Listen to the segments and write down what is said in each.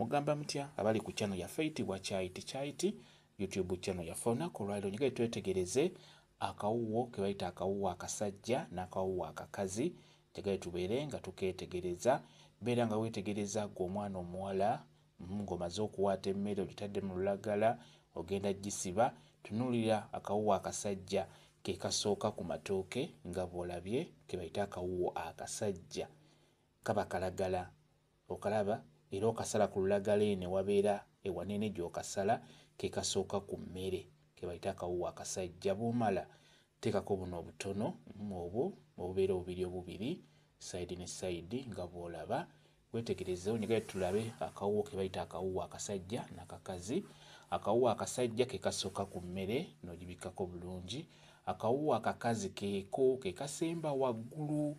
Mugamba mutya abali ku channel yaffe eyitibwa Kyayiti YouTube channel yaffe olunaku olwaliro njagala twetegereze akawuwo ke bayita akawuwo akasajja n'akawuwo akakazi. Njagala tubeere nga tukeetegereza, beera nga weetegereza gw'omwana omuwala ng'omaze okuwaata emmere ogitadde mu lulagala ogenda gisiba. Tunuulira akawuwo akasajja ke kasooka ku matooke nga bw'olabye ke bayita akawuwo akasajja kaba kalagala okalaba era okasala ku lulagala eno wabeera ewanene gy'okasala ke kasooka ku mmere ke bayita akawuwo akasajja. Bw'omala teekako buno obutono obwo obubeera obubiri sayidi ne sayidi nga bw'olaba. Weetegerezeewo njagala tulabe akawuwo ke bayita akawuwo akasajja n'akakazi. Akawuwo akasajja ke kasooka ku mmere n'ogibikkako bulungi. Akawuwo akakazi keeko ke kasemba waggulu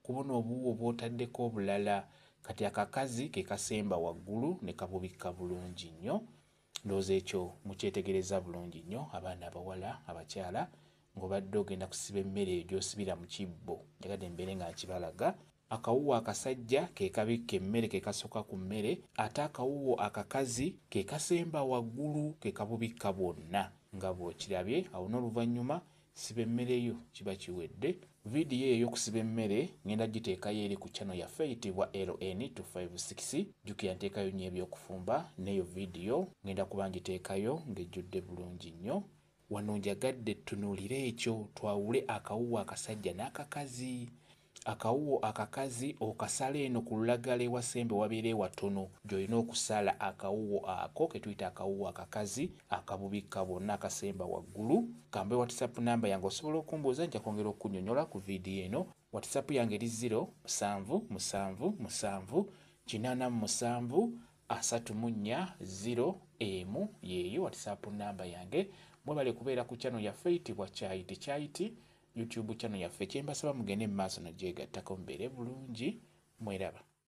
ku buno obuwuwo bw'otaddeko obulala, kati akakazi ke kasemba waggulu ne kabubikka bulungi nnyo. Ndowooza ekyo mukyetegereza bulungi nnyo abaana abawala abakyala ng'obadde ogenda kusiba emmere eyo gy'osibira mu kibbo. Njagadde mbeere nga nkibalaga. Akawuwo akasajja ke kabikka emmere ke kasooka ku mmere, ate akawuwo akakazi ke kasemba waggulu ke kabubikka bwonna nga bw'okirabye. Awo n'oluvannyuma siba emmere yo kiba kiwedde. Vidiyo eyo y'okusiba emmere ngenda giteekayo eri ku channel yaffe eyitibwa LN256. Jjukira nteekayo nnyo ebyokufumba n'eyo vidiyo ngenda kuba ngiteekayo ng'ejjudde bulungi nnyo. Wano njagadde tunuulire ekyo twawule akawuwo akasajja n'akakazi. Akawuwo akakazi okasala eno ku lulagala ewasembe wabeera ewatono gy'olina okusala akawuwo ako ke tuyita akawuwo akakazi akabubikka bwonna akasemba waggulu. Kambe WhatsApp namba yange osobola okumbuuza nja kwongera okunnyonnyola ku vidiyo eno. WhatsApp yange eri 0777873401 yeeyo WhatsApp namba yange. Mwebale kubeera ku channel yaffe eyitibwa Kyayiti YouTube channel yaffe. Kyembasaba mugende mu maaso nagyegattako mubeere bulungi. Mweraba.